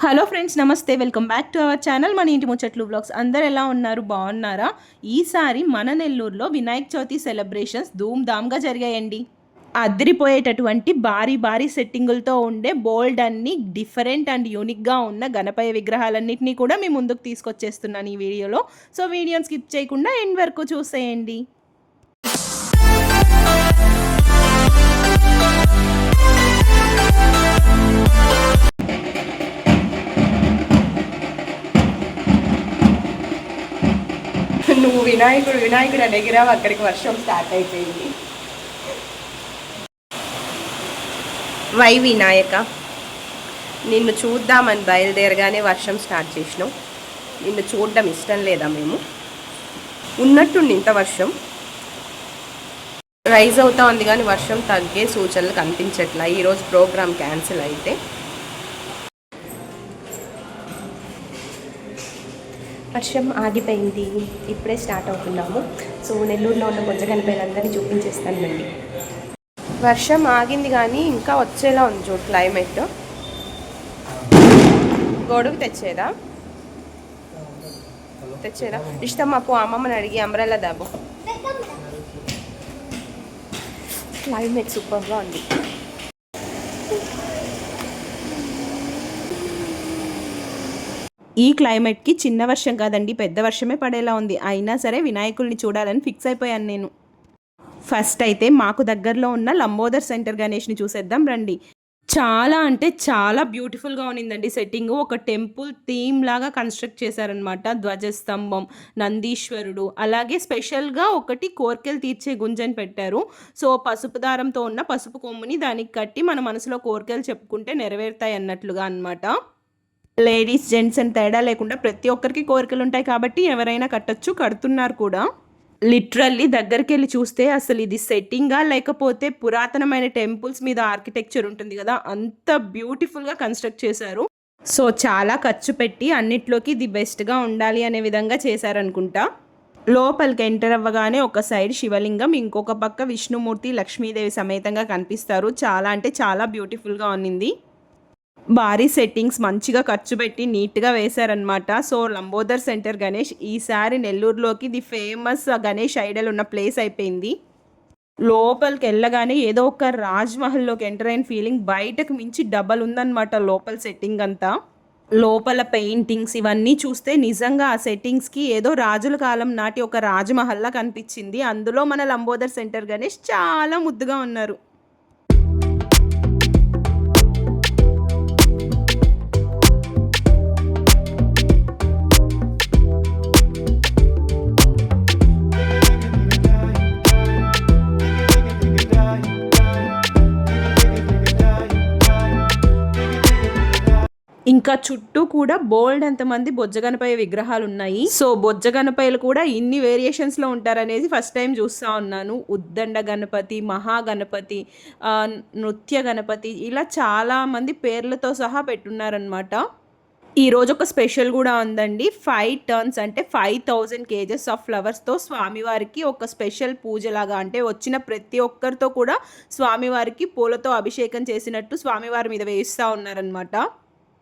Hello friends, నమస్తే. Welcome back to our channel మన ఇంటి ముచ్చట్లు వ్లాగ్స్. అందరు ఎలా ఉన్నారు? బాగున్నారా? ఈసారి మన నెల్లూరులో వినాయక చవితి సెలబ్రేషన్స్ ధూమ్ధామ్గా జరిగాయండి. అదిరిపోయేటటువంటి భారీ భారీ సెట్టింగులతో ఉండే బోల్డ్ అన్ని డిఫరెంట్ అండ్ యూనిక్గా ఉన్న గణపయ్య విగ్రహాలన్నింటినీ కూడా మీ ముందుకు తీసుకొచ్చేస్తున్నాను ఈ వీడియోలో. సో వీడియోని స్కిప్ చేయకుండా ఎండ్ వరకు చూసేయండి. నువ్వు వినాయకుడు వినాయకుడు అని ఎగిరావు, అక్కడికి వర్షం స్టార్ట్ అయిపోయింది. వై వినాయక, నిన్ను చూద్దామని బయలుదేరగానే వర్షం స్టార్ట్ చేసినావు. నిన్ను చూడడం ఇష్టం లేదా? మేము ఉన్నట్టుండి ఇంత వర్షం రైజ్ అవుతా ఉంది కానీ వర్షం తగ్గే సూచనలు కనిపించట్లా. ఈరోజు ప్రోగ్రామ్ క్యాన్సిల్ అయితే వర్షం ఆగిపోయింది. ఇప్పుడే స్టార్ట్ అవుతున్నాము. సో నెల్లూరులో ఉన్న బొజ్జ గణపయ్యలందరినీ చూపించేస్తానండి. వర్షం ఆగింది కానీ ఇంకా వచ్చేలా ఉంది చూడు క్లైమేట్. గొడుగు తెచ్చేదా ఇష్టం మాకు అమ్మమ్మని అడిగి అంబ్రెల్లా దాబు. క్లైమేట్ సూపర్గా ఉంది. ఈ క్లైమేట్కి చిన్న వర్షం కాదండి, పెద్ద వర్షమే పడేలా ఉంది. అయినా సరే వినాయకుల్ని చూడాలని ఫిక్స్ అయిపోయాను నేను. ఫస్ట్ అయితే మాకు దగ్గరలో ఉన్న లంబోదర్ సెంటర్ గణేష్ని చూసేద్దాం రండి. చాలా అంటే చాలా బ్యూటిఫుల్గా ఉన్నిందండి సెట్టింగ్. ఒక టెంపుల్ థీమ్ లాగా కన్స్ట్రక్ట్ చేశారనమాట. ధ్వజస్తంభం, నందీశ్వరుడు, అలాగే స్పెషల్గా ఒకటి కోరికలు తీర్చే గుంజని పెట్టారు. సో పసుపు దారంతో ఉన్న పసుపు కొమ్ముని దానికి కట్టి మన మనసులో కోరికలు చెప్పుకుంటే నెరవేరుతాయి అన్నట్లుగా అనమాట. లేడీస్ జెంట్స్ అని తేడా లేకుండా ప్రతి ఒక్కరికి కోరికలు ఉంటాయి కాబట్టి ఎవరైనా కట్టచ్చు, కడుతున్నారు కూడా. లిటరల్లీ దగ్గరికి వెళ్ళి చూస్తే అసలు ఇది సెట్టింగా లేకపోతే పురాతనమైన టెంపుల్స్ మీద ఆర్కిటెక్చర్ ఉంటుంది కదా, అంత బ్యూటిఫుల్గా కన్స్ట్రక్ట్ చేశారు. సో చాలా ఖర్చు పెట్టి అన్నిట్లోకి ది బెస్ట్గా ఉండాలి అనే విధంగా చేశారనుకుంటా. లోపలికి ఎంటర్ అవ్వగానే ఒక సైడ్ శివలింగం, ఇంకొక పక్క విష్ణుమూర్తి లక్ష్మీదేవి సమేతంగా కనిపిస్తారు. చాలా అంటే చాలా బ్యూటిఫుల్గా ఉన్నింది. భారీ సెట్టింగ్స్ మంచిగా ఖర్చు పెట్టి నీట్గా వేశారనమాట. సో లంబోదర్ సెంటర్ గణేష్ ఈసారి నెల్లూరులోకి ది ఫేమస్ గణేష్ ఐడల్ ఉన్న ప్లేస్ అయిపోయింది. లోపలికి వెళ్ళగానే ఏదో ఒక రాజ్మహల్లోకి ఎంటర్ అయిన ఫీలింగ్, బయటకు మించి డబల్ ఉందన్నమాట లోపల సెట్టింగ్ అంతా. లోపల పెయింటింగ్స్ ఇవన్నీ చూస్తే నిజంగా ఆ సెట్టింగ్స్కి ఏదో రాజుల కాలం నాటి ఒక రాజ్మహల్లా కనిపించింది. అందులో మన లంబోదర్ సెంటర్ గణేష్ చాలా ముద్దుగా ఉన్నారు. ఇంకా చుట్టూ కూడా బోల్డ్ అంతమంది బొజ్జ గణపయ్య విగ్రహాలు ఉన్నాయి. సో బొజ్జ గణపయ్యలు కూడా ఇన్ని వేరియేషన్స్లో ఉంటారనేది ఫస్ట్ టైం చూస్తూ ఉన్నాను. ఉద్దండ గణపతి, మహాగణపతి, నృత్య గణపతి, ఇలా చాలామంది పేర్లతో సహా పెట్టున్నారనమాట. ఈరోజు ఒక స్పెషల్ కూడా ఉందండి. 5 టర్న్స్ అంటే 5000 kgs ఆఫ్ ఫ్లవర్స్తో స్వామివారికి ఒక స్పెషల్ పూజలాగా, అంటే వచ్చిన ప్రతి ఒక్కరితో కూడా స్వామివారికి పూలతో అభిషేకం చేసినట్టు స్వామివారి మీద వేస్తూ ఉన్నారనమాట.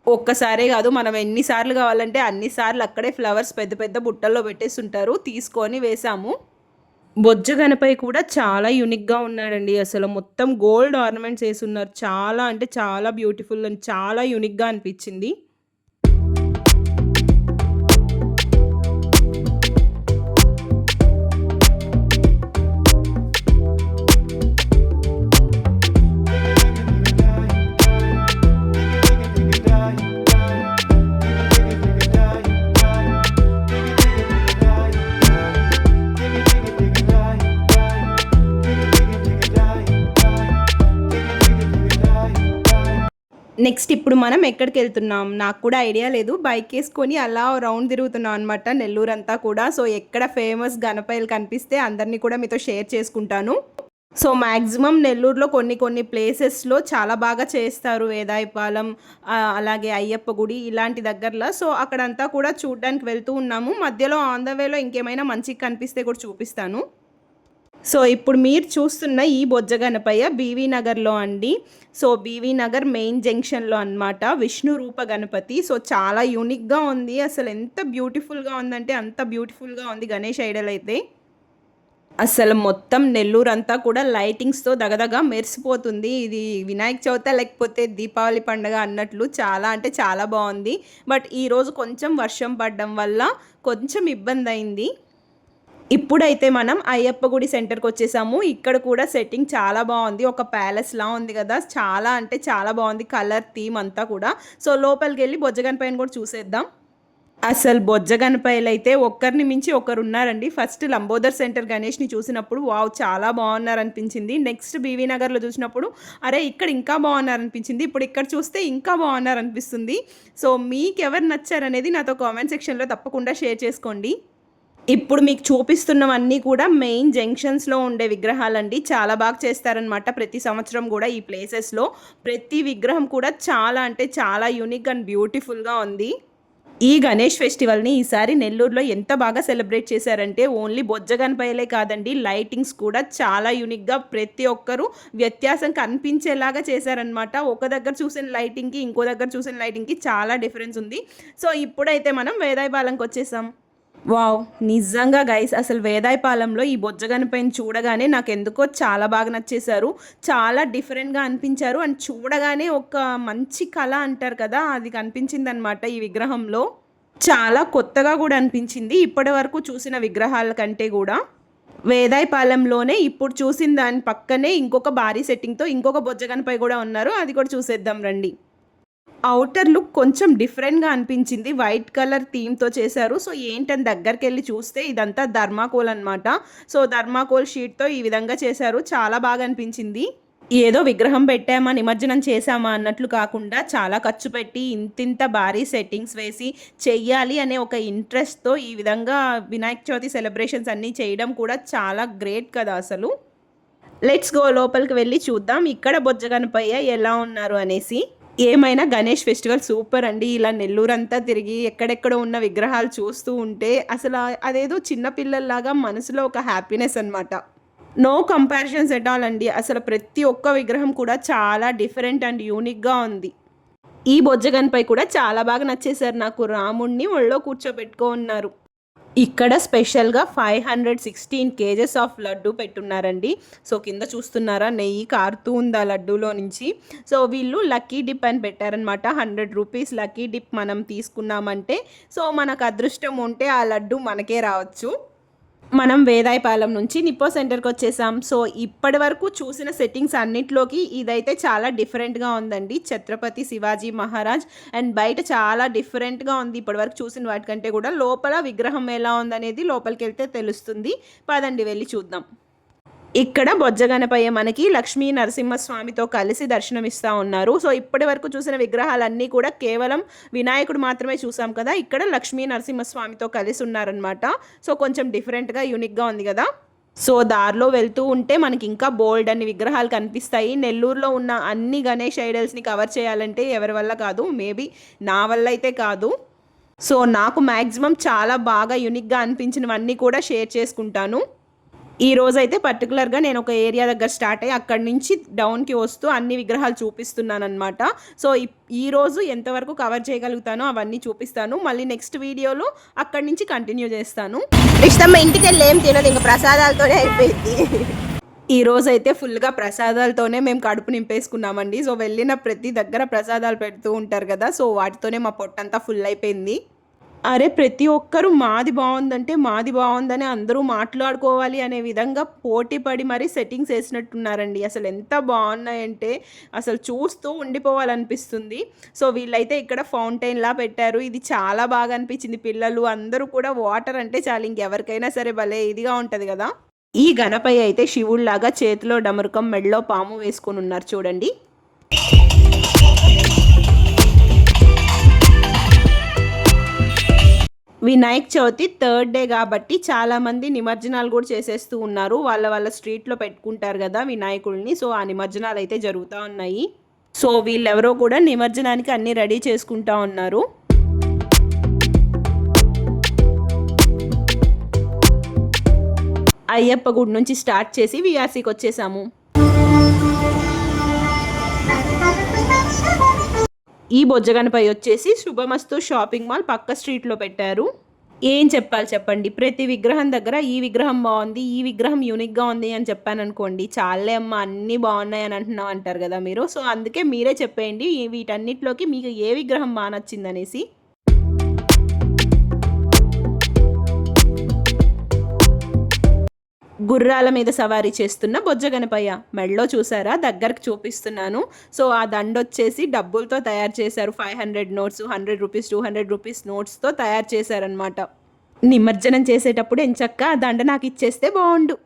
ఒక్కసారే కాదు, మనం ఎన్నిసార్లు కావాలంటే అన్నిసార్లు అక్కడే ఫ్లవర్స్ పెద్ద పెద్ద బుట్టల్లో పెట్టేస్తుంటారు, తీసుకొని వేసాము. బొజ్జ గణపయ్య కూడా చాలా యూనిక్గా ఉన్నాడండి. అసలు మొత్తం గోల్డ్ ఆర్నమెంట్స్ వేసి ఉన్నారు. చాలా అంటే చాలా బ్యూటిఫుల్ అండ్ చాలా యూనిక్గా అనిపించింది. నెక్స్ట్ ఇప్పుడు మనం ఎక్కడికి వెళ్తున్నాం నాకు కూడా ఐడియా లేదు. బైక్ వేసుకొని అలా రౌండ్ తిరుగుతున్నాం అనమాట నెల్లూరు అంతా కూడా. సో ఎక్కడ ఫేమస్ గణపయ్యలు కనిపిస్తే అందరినీ కూడా మీతో షేర్ చేసుకుంటాను. సో మ్యాక్సిమం నెల్లూరులో కొన్ని ప్లేసెస్లో చాలా బాగా చేస్తారు. వేదాయపాలెం, అలాగే అయ్యప్ప గుడి ఇలాంటి దగ్గరలో. సో అక్కడంతా కూడా చూడడానికి వెళ్తూ ఉన్నాము. మధ్యలో ఆన్ ద వేలో ఇంకేమైనా మంచిగా కనిపిస్తే కూడా చూపిస్తాను. సో ఇప్పుడు మీరు చూస్తున్న ఈ బొజ్జ గణపయ్య బీవీ నగర్లో అండి. సో బీవీ నగర్ మెయిన్ జంక్షన్లో అన్నమాట. విష్ణు రూప గణపతి. సో చాలా యూనిక్గా ఉంది. అసలు ఎంత బ్యూటిఫుల్గా ఉందంటే అంత బ్యూటిఫుల్గా ఉంది గణేష్ ఐడల్ అయితే. అసలు మొత్తం నెల్లూరు అంతా కూడా లైటింగ్స్తో దగదగ మెరిసిపోతుంది. ఇది వినాయక చవితి లేకపోతే దీపావళి పండుగ అన్నట్లు చాలా అంటే చాలా బాగుంది. బట్ ఈరోజు కొంచెం వర్షం పడడం వల్ల కొంచెం ఇబ్బంది అయింది. ఇప్పుడైతే మనం అయ్యప్ప గుడి సెంటర్కి వచ్చేసాము. ఇక్కడ కూడా సెట్టింగ్ చాలా బాగుంది. ఒక ప్యాలెస్లా ఉంది కదా, చాలా అంటే చాలా బాగుంది. కలర్ థీమ్ అంతా కూడా. సో లోపలికి వెళ్ళి బొజ్జ గణపయ్యని కూడా చూసేద్దాం. అసలు బొజ్జ గణపయ్యలు అయితే ఒక్కరిని మించి ఒకరు ఉన్నారండి. ఫస్ట్ లంబోదర్ సెంటర్ గణేష్ని చూసినప్పుడు వావ్ చాలా బాగున్నారనిపించింది. నెక్స్ట్ బీవీ నగర్లో చూసినప్పుడు అరే ఇక్కడ ఇంకా బాగున్నారనిపించింది. ఇప్పుడు ఇక్కడ చూస్తే ఇంకా బాగున్నారనిపిస్తుంది. సో మీకు ఎవరు నచ్చారనేది నాతో కామెంట్ సెక్షన్లో తప్పకుండా షేర్ చేసుకోండి. ఇప్పుడు మీకు చూపిస్తున్నవన్నీ కూడా మెయిన్ జంక్షన్స్లో ఉండే విగ్రహాలండి. చాలా బాగా చేస్తారనమాట ప్రతి సంవత్సరం కూడా ఈ ప్లేసెస్లో. ప్రతి విగ్రహం కూడా చాలా అంటే చాలా యూనిక్ అండ్ బ్యూటిఫుల్గా ఉంది. ఈ గణేష్ ఫెస్టివల్ని ఈసారి నెల్లూరులో ఎంత బాగా సెలబ్రేట్ చేశారంటే ఓన్లీ బొజ్జ గణపయ్యలే కాదండి, లైటింగ్స్ కూడా చాలా యూనిక్గా ప్రతి ఒక్కరూ వ్యత్యాసం కనిపించేలాగా చేశారనమాట. ఒక దగ్గర చూసిన లైటింగ్కి ఇంకో దగ్గర చూసిన లైటింగ్కి చాలా డిఫరెన్స్ ఉంది. సో ఇప్పుడైతే మనం వేదాయపాలెంకి వచ్చేసాం. వావ్! నిజంగా గైస్ అసలు వేదాయపాలెంలో ఈ బొజ్జ గణపయ్యని చూడగానే నాకు ఎందుకో చాలా బాగా నచ్చేశారు. చాలా డిఫరెంట్గా అనిపించారు. అండ్ చూడగానే ఒక మంచి కళ అంటారు కదా, అది కనిపించిందనమాట ఈ విగ్రహంలో. చాలా కొత్తగా కూడా అనిపించింది ఇప్పటి వరకు చూసిన విగ్రహాల కంటే కూడా. వేదాయపాలెంలోనే ఇప్పుడు చూసిన దాని పక్కనే ఇంకొక భారీ సెట్టింగ్తో ఇంకొక బొజ్జ గణపయ్య కూడా ఉన్నారు. అది కూడా చూసేద్దాం రండి. ఔటర్ లుక్ కొంచెం డిఫరెంట్గా అనిపించింది. వైట్ కలర్ థీమ్తో చేశారు. సో ఏంటని దగ్గరికి వెళ్ళి చూస్తే ఇదంతా థర్మాకోల్ అనమాట. సో థర్మాకోల్ షీట్తో ఈ విధంగా చేశారు. చాలా బాగా అనిపించింది. ఏదో విగ్రహం పెట్టామా నిమజ్జనం చేసామా అన్నట్లు కాకుండా చాలా ఖర్చు పెట్టి ఇంతింత భారీ సెట్టింగ్స్ వేసి చెయ్యాలి అనే ఒక ఇంట్రెస్ట్తో ఈ విధంగా వినాయక చవితి సెలబ్రేషన్స్ అన్నీ చేయడం కూడా చాలా గ్రేట్ కదా అసలు. లెట్స్ గో లోపలికి వెళ్ళి చూద్దాం ఇక్కడ బొజ్జ గణపయ్య ఎలా ఉన్నారు అనేసి. ఏమైనా గణేష్ ఫెస్టివల్ సూపర్ అండి. ఇలా నెల్లూరంతా తిరిగి ఎక్కడెక్కడ ఉన్న విగ్రహాలు చూస్తూ ఉంటే అసలు అదేదో చిన్నపిల్లల్లాగా మనసులో ఒక హ్యాపీనెస్ అనమాట. నో కంపారిజన్స్ ఎట్ ఆల్ అండి. అసలు ప్రతి ఒక్క విగ్రహం కూడా చాలా డిఫరెంట్ అండ్ యూనిక్గా ఉంది. ఈ బొజ్జ గణపయ్య కూడా చాలా బాగా నచ్చేశారు నాకు. రాముణ్ణి ఒళ్ళో కూర్చోబెట్టుకో ఉన్నారు. ఇక్కడ స్పెషల్గా 516 kgs ఆఫ్ లడ్డు పెట్టున్నారండి. సో కింద చూస్తున్నారా నెయ్యి కారుతూ ఉంది ఆ లడ్డూలో నుంచి. సో వీళ్ళు లక్కీ డిప్ అని పెట్టారనమాట. 100 రూపీస్ లక్కీ డిప్ మనం తీసుకున్నామంటే సో మనకు అదృష్టం ఉంటే ఆ లడ్డు మనకే రావచ్చు. మనం వేదాయపాలెం నుంచి నిప్పో సెంటర్కి వచ్చేసాం. సో ఇప్పటి వరకు చూసిన సెట్టింగ్స్ అన్నిట్లోకి ఇదైతే చాలా డిఫరెంట్గా ఉందండి. ఛత్రపతి శివాజీ మహారాజ్ అండ్ బయట చాలా డిఫరెంట్గా ఉంది ఇప్పటి వరకు చూసిన వాటికంటే కూడా. లోపల విగ్రహం ఎలా ఉందనేది లోపలికి వెళ్తే తెలుస్తుంది. పదండి వెళ్ళి చూద్దాం. ఇక్కడ బొజ్జ గణపయ్య మనకి లక్ష్మీ నరసింహస్వామితో కలిసి దర్శనమిస్తూ ఉన్నారు. సో ఇప్పటి వరకు చూసిన విగ్రహాలన్నీ కూడా కేవలం వినాయకుడు మాత్రమే చూసాం కదా, ఇక్కడ లక్ష్మీ నరసింహస్వామితో కలిసి ఉన్నారనమాట. సో కొంచెం డిఫరెంట్గా యూనిక్గా ఉంది కదా. సో దారిలో వెళ్తూ ఉంటే మనకి ఇంకా బోల్డ్ అన్ని విగ్రహాలు కనిపిస్తాయి. నెల్లూరులో ఉన్న అన్ని గణేష్ ఐడల్స్ని కవర్ చేయాలంటే ఎవరి వల్ల కాదు, మేబీ నా వల్ల అయితే కాదు. సో నాకు మ్యాక్సిమం చాలా బాగా యూనిక్గా అనిపించినవన్నీ కూడా షేర్ చేసుకుంటాను. ఈ రోజైతే పర్టికులర్గా నేను ఒక ఏరియా దగ్గర స్టార్ట్ అయ్యి అక్కడి నుంచి డౌన్కి వస్తూ అన్ని విగ్రహాలు చూపిస్తున్నాను అనమాట. సో ఈరోజు ఎంతవరకు కవర్ చేయగలుగుతానో అవన్నీ చూపిస్తాను. మళ్ళీ నెక్స్ట్ వీడియోలో అక్కడి నుంచి కంటిన్యూ చేస్తాను. ఇష్టమ్మ ఇంటికి వెళ్ళి ఏం తినదు, ఇంకా ప్రసాదాలతోనే అయిపోయింది. ఈ రోజైతే ఫుల్గా ప్రసాదాలతోనే మేము కడుపు నింపేసుకున్నామండి. సో వెళ్ళిన ప్రతి దగ్గర ప్రసాదాలు పెడుతూ ఉంటారు కదా, సో వాటితోనే మా పొట్టంతా ఫుల్ అయిపోయింది. అరే ప్రతి ఒక్కరూ మాది బాగుందంటే మాది బాగుందని అందరూ మాట్లాడుకోవాలి అనే విధంగా పోటీ పడి మరీ సెట్టింగ్స్ వేసినట్టున్నారండి. అసలు ఎంత బాగున్నాయంటే అసలు చూస్తూ ఉండిపోవాలనిపిస్తుంది. సో వీళ్ళైతే ఇక్కడ ఫౌంటైన్లా పెట్టారు. ఇది చాలా బాగా అనిపించింది. పిల్లలు అందరూ కూడా వాటర్ అంటే చాలు ఇంకెవరికైనా సరే భలే ఇదిగా ఉంటుంది కదా. ఈ గణపయ్య అయితే శివుళ్లాగా చేతిలో డమరుకం మెడలో పాము వేసుకొని ఉన్నారు చూడండి. వినాయక చవితి 3rd డే కాబట్టి చాలామంది నిమజ్జనాలు కూడా చేసేస్తూ ఉన్నారు. వాళ్ళ స్ట్రీట్లో పెట్టుకుంటారు కదా వినాయకుడిని. సో ఆ నిమజ్జనాలు అయితే జరుగుతూ ఉన్నాయి. సో వీళ్ళెవరో కూడా నిమజ్జనానికి అన్నీ రెడీ చేసుకుంటా ఉన్నారు. అయ్యప్ప గుడి నుంచి స్టార్ట్ చేసి విఆర్సీకి వచ్చేసాము. ఈ బొజ్జగనపై వచ్చేసి శుభమస్తు షాపింగ్ మాల్ పక్క స్ట్రీట్లో పెట్టారు. ఏం చెప్పాలి చెప్పండి, ప్రతి విగ్రహం దగ్గర ఈ విగ్రహం బాగుంది, ఈ విగ్రహం యూనిక్గా ఉంది అని చెప్పాను అనుకోండి, చాలే అమ్మ అన్నీ బాగున్నాయి అని అంటున్నావు అంటారు కదా మీరు. సో అందుకే మీరే చెప్పేయండి వీటన్నిటిలోకి మీకు ఏ విగ్రహం బాగా నచ్చిందనేసి. గుర్రాల మీద సవారీ చేస్తున్న బొజ్జగనపయ్య మెడలో చూసారా, దగ్గరకు చూపిస్తున్నాను. సో ఆ దండ వచ్చేసి డబ్బులతో తయారు చేశారు. 500 నోట్స్, 100 రూపీస్, 200 రూపీస్ నోట్స్తో తయారు చేశారనమాట. నిమజ్జనం చేసేటప్పుడు ఎంచక్క ఆ దండ నాకు ఇచ్చేస్తే బాగుండు.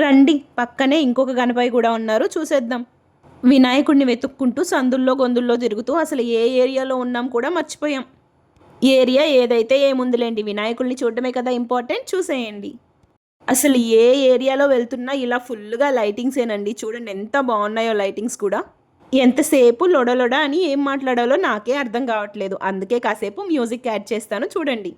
రండి, పక్కనే ఇంకొక గణపయ్య కూడా ఉన్నారు, చూసేద్దాం. వినాయకుడిని వెతుక్కుంటూ సందుల్లో గొందుల్లో తిరుగుతూ అసలు ఏ ఏరియాలో ఉన్నాం కూడా మర్చిపోయాం. ఏరియా ఏదైతే ఏముందిలేండి, వినాయకుడిని చూడటమే కదా ఇంపార్టెంట్, చూసేయండి. అసలు ఏ ఏరియాలో వెళ్తున్నా ఇలా ఫుల్గా లైటింగ్సేనండి. చూడండి ఎంత బాగున్నాయో లైటింగ్స్ కూడా. ఎంతసేపు లొడలొడ అని ఏం మాట్లాడాలో నాకే అర్థం కావట్లేదు. అందుకే కాసేపు మ్యూజిక్ యాడ్ చేస్తాను, చూడండి.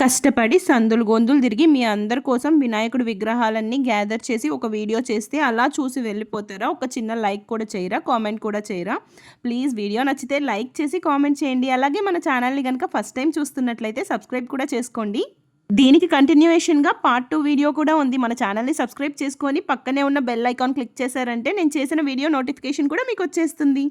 కష్టపడి సందులు గొంతులు తిరిగి మీ అందరి కోసం వినాయకుడి విగ్రహాలన్నీ గ్యాదర్ చేసి ఒక వీడియో చేస్తే అలా చూసి వెళ్ళిపోతారా? ఒక చిన్న లైక్ కూడా చేయరా? కామెంట్ కూడా చేయరా? ప్లీజ్ వీడియో నచ్చితే లైక్ చేసి కామెంట్ చేయండి. అలాగే మన ఛానల్ని కనుక ఫస్ట్ టైం చూస్తున్నట్లయితే సబ్స్క్రైబ్ కూడా చేసుకోండి. దీనికి కంటిన్యూయేషన్గా పార్ట్ 2 వీడియో కూడా ఉంది. మన ఛానల్ని సబ్స్క్రైబ్ చేసుకొని పక్కనే ఉన్న బెల్ ఐకాన్ క్లిక్ చేశారంటే నేను చేసిన వీడియో నోటిఫికేషన్ కూడా మీకు వచ్చేస్తుంది.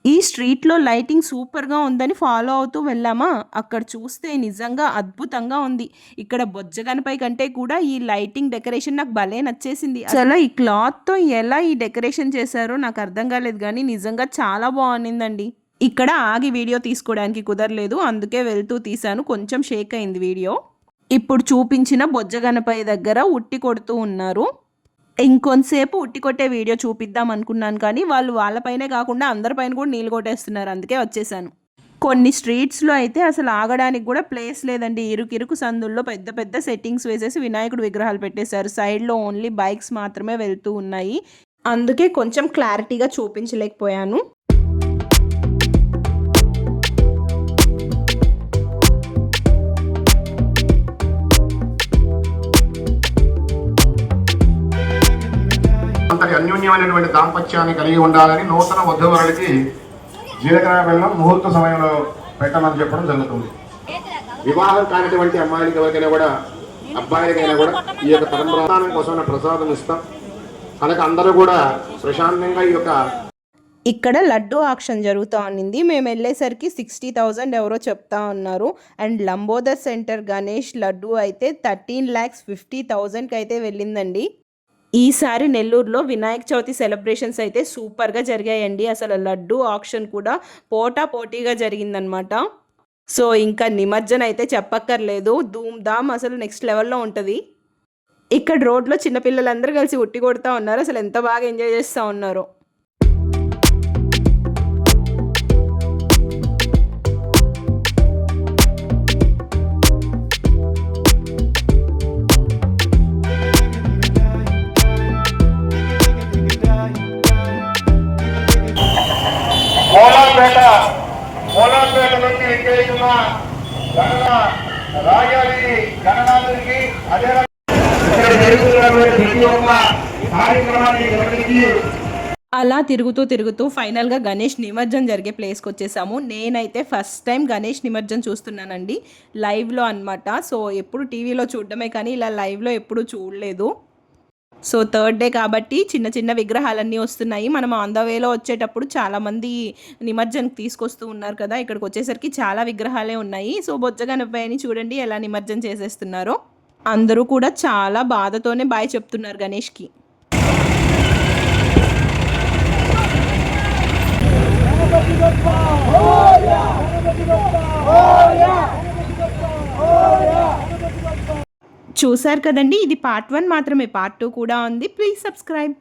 ఈ స్ట్రీట్లో లైటింగ్ సూపర్గా ఉందని ఫాలో అవుతూ వెళ్ళామా, అక్కడ చూస్తే నిజంగా అద్భుతంగా ఉంది. ఇక్కడ బొజ్జగనపై కంటే కూడా ఈ లైటింగ్ డెకరేషన్ నాకు భలే నచ్చేసింది. అసలు ఈ క్లాత్తో ఎలా ఈ డెకరేషన్ చేశారో నాకు అర్థం కాలేదు, కానీ నిజంగా చాలా బాగుండిందండి. ఇక్కడ ఆగి వీడియో తీసుకోవడానికి కుదరలేదు, అందుకే వెళ్తూ తీశాను. కొంచెం షేక్ అయింది వీడియో. ఇప్పుడు చూపించిన బొజ్జగనపై దగ్గర ఉట్టి కొడుతూ ఉన్నారు. ఇంకొంతసేపు ఉట్టి కొట్టే వీడియో చూపిద్దాం అనుకున్నాను, కానీ వాళ్ళు వాళ్ళపైనే కాకుండా అందరిపైన కూడా నీళ్ళు కొట్టేస్తున్నారు, అందుకే వచ్చేసాను. కొన్ని స్ట్రీట్స్లో అయితే అసలు ఆగడానికి కూడా ప్లేస్ లేదండి. ఇరుకు సందుల్లో పెద్ద పెద్ద సెట్టింగ్స్ వేసేసి వినాయకుడు విగ్రహాలు పెట్టేశారు. సైడ్లో ఓన్లీ బైక్స్ మాత్రమే వెళ్తూ ఉన్నాయి, అందుకే కొంచెం క్లారిటీగా చూపించలేకపోయాను. అంతటి అన్యోన్యమైనటువంటి దాంపత్యాన్ని కలిగి ఉండాలని నూతన వధూవరులకి జీలకర్ర బెల్లం ముహూర్త సమయంలో పెట్టమని చెప్పడం జరుగుతుంది. వివాహం కానిటువంటి అమ్మాయిలకి ఎవరికైనా కూడా అబ్బాయిలకైనా కూడా ఈ యొక్క పరంపరానం కోసం ప్రసాదం ఇస్తాం. అలాగే అందరూ కూడా ప్రశాంతంగా ఈ యొక్క ఇక్కడ లడ్డు ఆక్షన్ జరుగుతూ ఉన్నింది. మేము వెళ్ళేసరికి 60,000 ఎవరో చెప్తా ఉన్నారు. అండ్ లంబోదర్ సెంటర్ గణేష్ లడ్డు అయితే 13,50,000కి అయితే వెళ్ళిందండి. ఈసారి నెల్లూరులో వినాయక చవితి సెలబ్రేషన్స్ అయితే సూపర్గా జరిగాయండి. అసలు లడ్డు ఆక్షన్ కూడా పోటాపోటీగా జరిగిందనమాట. సో ఇంకా నిమజ్జనం అయితే చెప్పక్కర్లేదు, ధూమ్ ధామ్ అసలు నెక్స్ట్ లెవెల్లో ఉంటుంది. ఇక్కడ రోడ్లో చిన్నపిల్లలందరూ కలిసి ఉట్టి కొడుతూ ఉన్నారు. అసలు ఎంత బాగా ఎంజాయ్ చేస్తూ ఉన్నారో. మూలాపేట నుంచి విచ్చేస్తున్న రాజాది గణనాథుడికి అదే కార్యక్రమాన్ని గమనించి అలా తిరుగుతూ ఫైనల్గా గణేష్ నిమజ్జనం జరిగే ప్లేస్కి వచ్చేసాము. నేనైతే ఫస్ట్ టైం గణేష్ నిమజ్జనం చూస్తున్నానండి, లైవ్లో అనమాట. సో ఎప్పుడు టీవీలో చూడడమే కానీ ఇలా లైవ్లో ఎప్పుడు చూడలేదు. సో థర్డ్ డే కాబట్టి చిన్న విగ్రహాలన్నీ వస్తున్నాయి. మనం ఆన్ ద వేలో వచ్చేటప్పుడు చాలామంది నిమజ్జనకి తీసుకొస్తూ ఉన్నారు కదా, ఇక్కడికి వచ్చేసరికి చాలా విగ్రహాలే ఉన్నాయి. సో బొజ్జగనపయ్యని చూడండి ఎలా నిమజ్జనం చేసేస్తున్నారో. అందరూ కూడా చాలా బాధతోనే బాయ్ చెప్తున్నారు గణేష్కి. Oh yeah! చూసారు కదండి, ఇది పార్ట్ 1 మాత్రమే, పార్ట్ 2 కూడా ఉంది. Please subscribe.